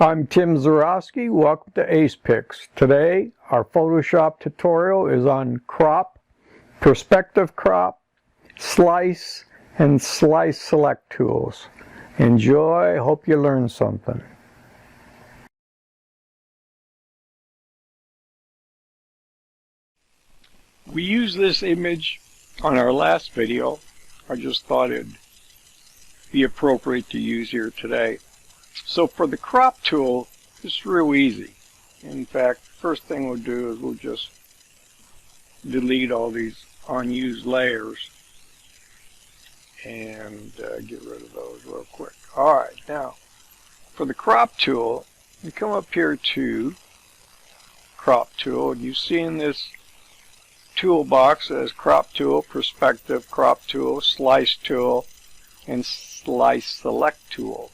I'm Tim Zarowski. Welcome to Ace Picks. Today, our Photoshop tutorial is on crop, perspective crop, slice, and slice select tools. Enjoy. Hope you learn something. We used this image on our last video. I just thought it'd be appropriate to use here today. So for the crop tool, it's real easy. In fact, first thing we'll do is we'll just delete all these unused layers and get rid of those real quick. Alright, now for the crop tool, you come up here to crop tool, and you see in this toolbox as crop tool, perspective crop tool, slice tool, and slice select tool.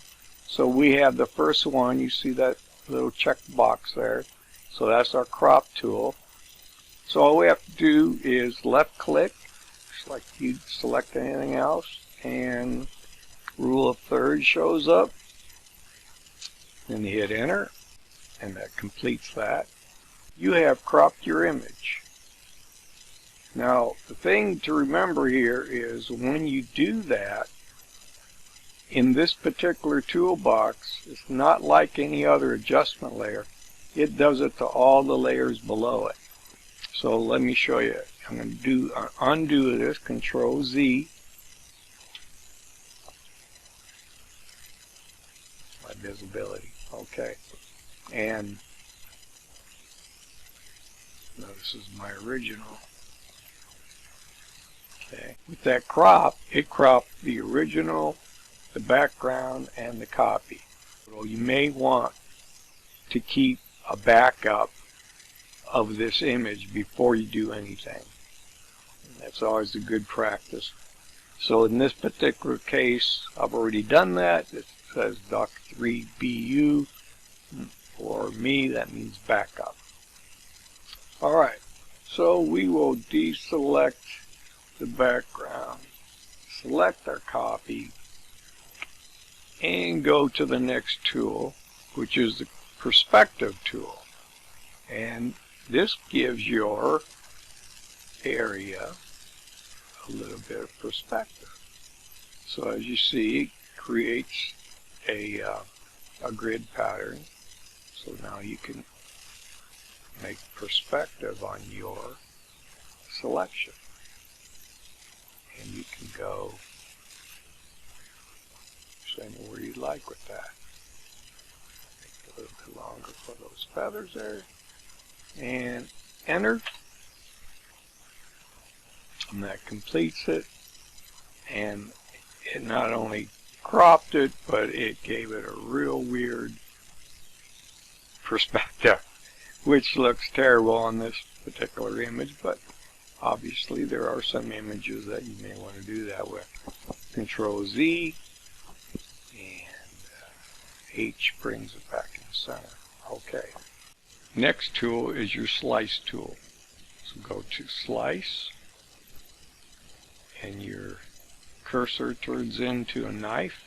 So we have the first one. You see that little check box there. So that's our crop tool. So all we have to do is left click, just like you'd select anything else, and rule of thirds shows up. Then you hit enter, and that completes that. You have cropped your image. Now the thing to remember here is when you do that, in this particular toolbox, it's not like any other adjustment layer. It does it to all the layers below it. So let me show you. I'm going to undo this, Control Z. My visibility. Okay. And now this is my original. Okay. With that crop, it cropped the original, the background, and the copy. So you may want to keep a backup of this image before you do anything. That's always a good practice. So in this particular case, I've already done that. It says Doc3BU. For me, that means backup. Alright, so we will deselect the background, select our copy, and go to the next tool, which is the perspective tool. And this gives your area a little bit of perspective. So as you see, it creates a grid pattern. So now you can make perspective on your selection. And you can go anywhere you'd like with that. Take a little bit longer for those feathers there. And enter. And that completes it. And it not only cropped it, but it gave it a real weird perspective, which looks terrible on this particular image, but obviously there are some images that you may want to do that with. Control Z. H brings it back in the center. Okay. Next tool is your slice tool. So go to slice, and your cursor turns into a knife.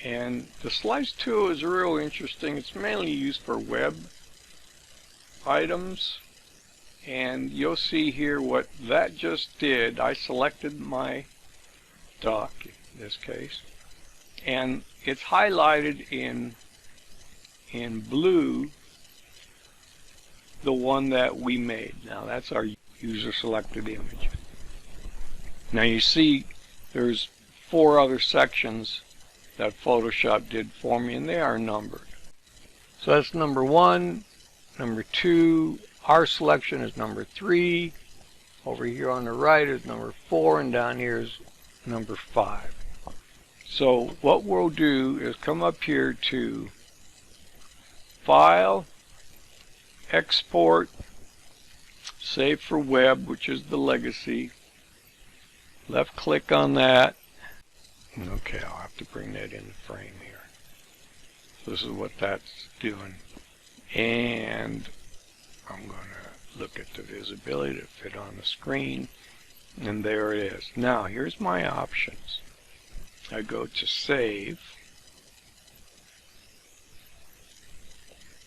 And the slice tool is real interesting. It's mainly used for web items. And you'll see here what that just did. I selected my dock in this case, and it's highlighted in blue the one that we made. Now that's our user selected image. Now you see there's 4 other sections that Photoshop did for me, and they are numbered. So that's number 1, number 2, our selection is number 3, over here on the right is number 4, and down here is number 5. So what we'll do is come up here to File, Export, Save for Web, which is the legacy. Left click on that. Okay, I'll have to bring that in the frame here. So this is what that's doing. And I'm going to look at the visibility to fit on the screen. And there it is. Now here's my options. I go to Save,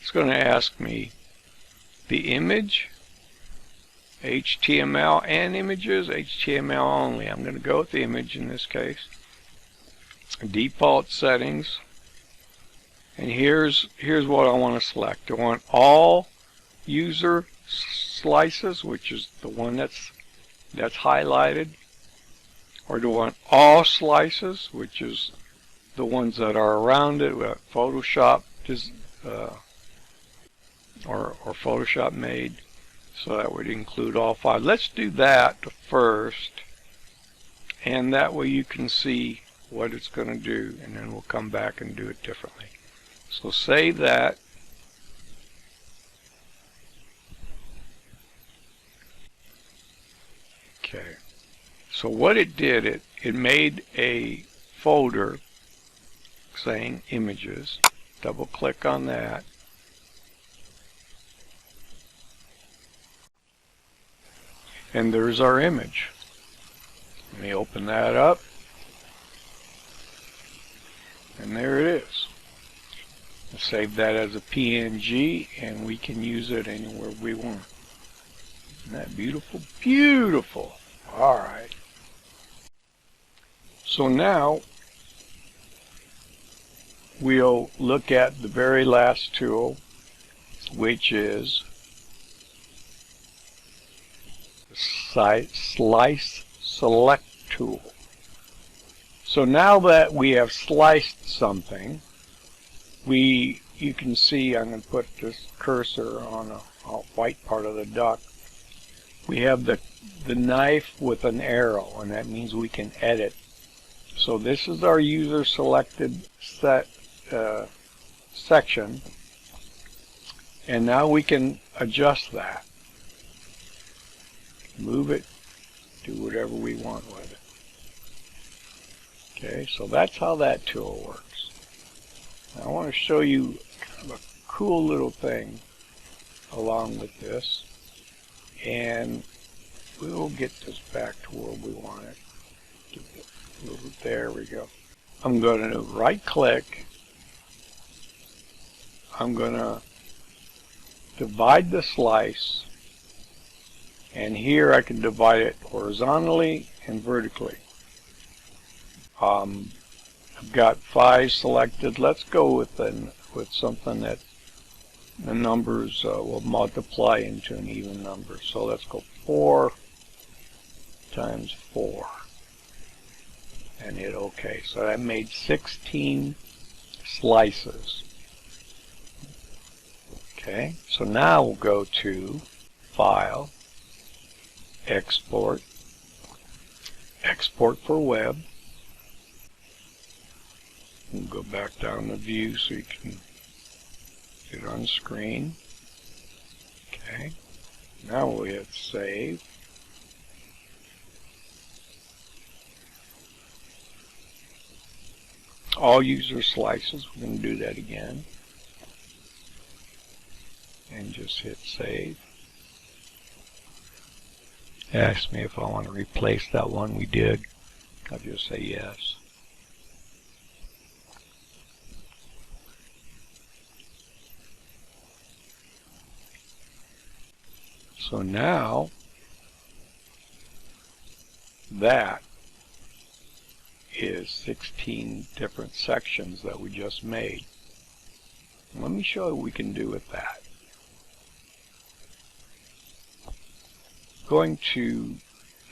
it's going to ask me the image, HTML and images, HTML only. I'm going to go with the image in this case. Default settings. And here's what I want to select. I want all user slices, which is the one that's highlighted, or do I want all slices, which is the ones that are around it. Photoshop or Photoshop made, so that would include all 5. Let's do that first, and that way you can see what it's going to do, and then we'll come back and do it differently. So save that. Okay. So what it did, it made a folder saying images. Double click on that. And there's our image. Let me open that up. And there it is. Save that as a PNG, and we can use it anywhere we want. Isn't that beautiful? Beautiful. All right. So now we'll look at the very last tool, which is the Slice Select tool. So now that we have sliced something, you can see, I'm going to put this cursor on a white part of the duck. We have the knife with an arrow, and that means we can edit. So this is our user selected section, and now we can adjust that. Move it, do whatever we want with it. Okay, so that's how that tool works. Now I want to show you kind of a cool little thing along with this, and we'll get this back to where we want it. There we go. I'm going to right click. I'm going to divide the slice, and here I can divide it horizontally and vertically. I've got 5 selected. Let's go with something that the numbers will multiply into an even number. So let's go 4 times 4 and hit OK. So that made 16 slices. Okay, so now we'll go to File, Export, Export for Web. We'll go back down to View so you can get on screen. Okay, now we'll hit Save. All user slices, we're going to do that again. And just hit Save. Ask me if I want to replace that one we did. I'll just say yes. So now that is 16 different sections that we just made. Let me show you what we can do with that. Going to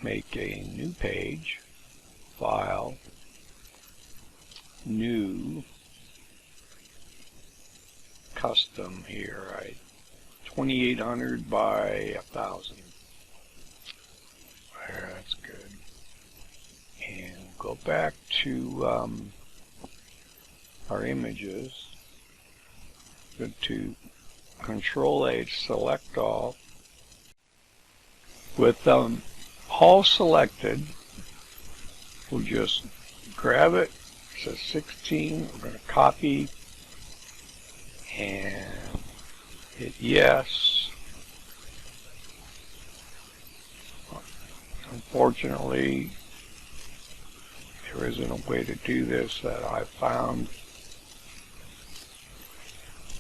make a new page, File, New, Custom here, right? 2800 by 1000. There, that's good. And go back to our images. Go to Control H, select all. With all selected, we'll just grab it. It says 16. We're going to copy and hit yes. Unfortunately, there isn't a way to do this that I found.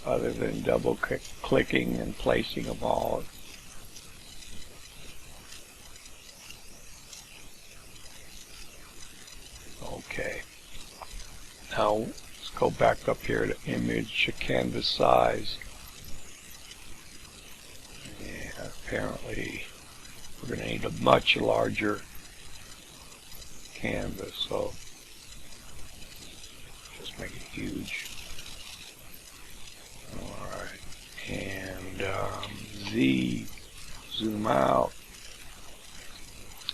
other than double clicking and placing them all. Okay. Now let's go back up here to image canvas size. Yeah, apparently we're going to need a much larger canvas, so just make it huge. Alright, and Z, zoom out,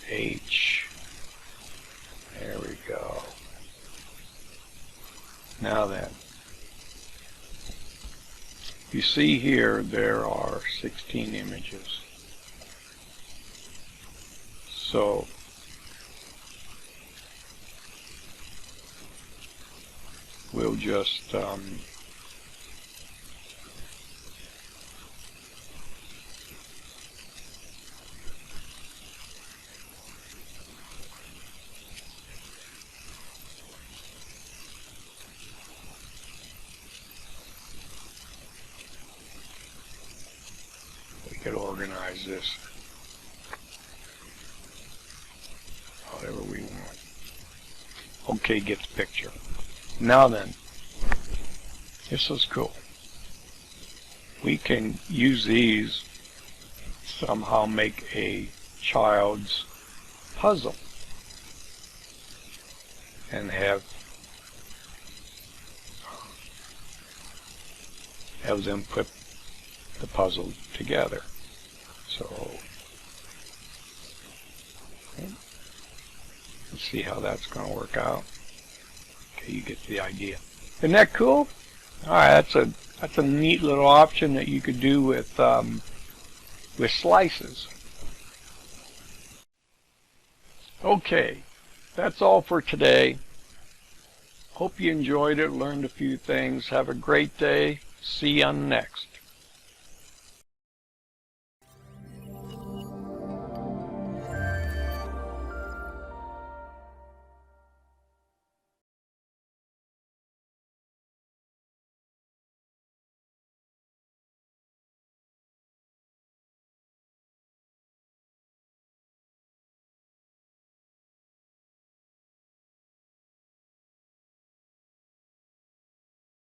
H, there we go. Now then, you see here there are 16 images. So we'll just we could organize this however we want. Okay, get the picture. Now then, this is cool. We can use these somehow make a child's puzzle and have them put the puzzle together. So okay, let's see how that's going to work out. Okay, you get the idea. Isn't that cool? All right, that's a neat little option that you could do with slices. Okay, that's all for today. Hope you enjoyed it, learned a few things. Have a great day. See you on the next.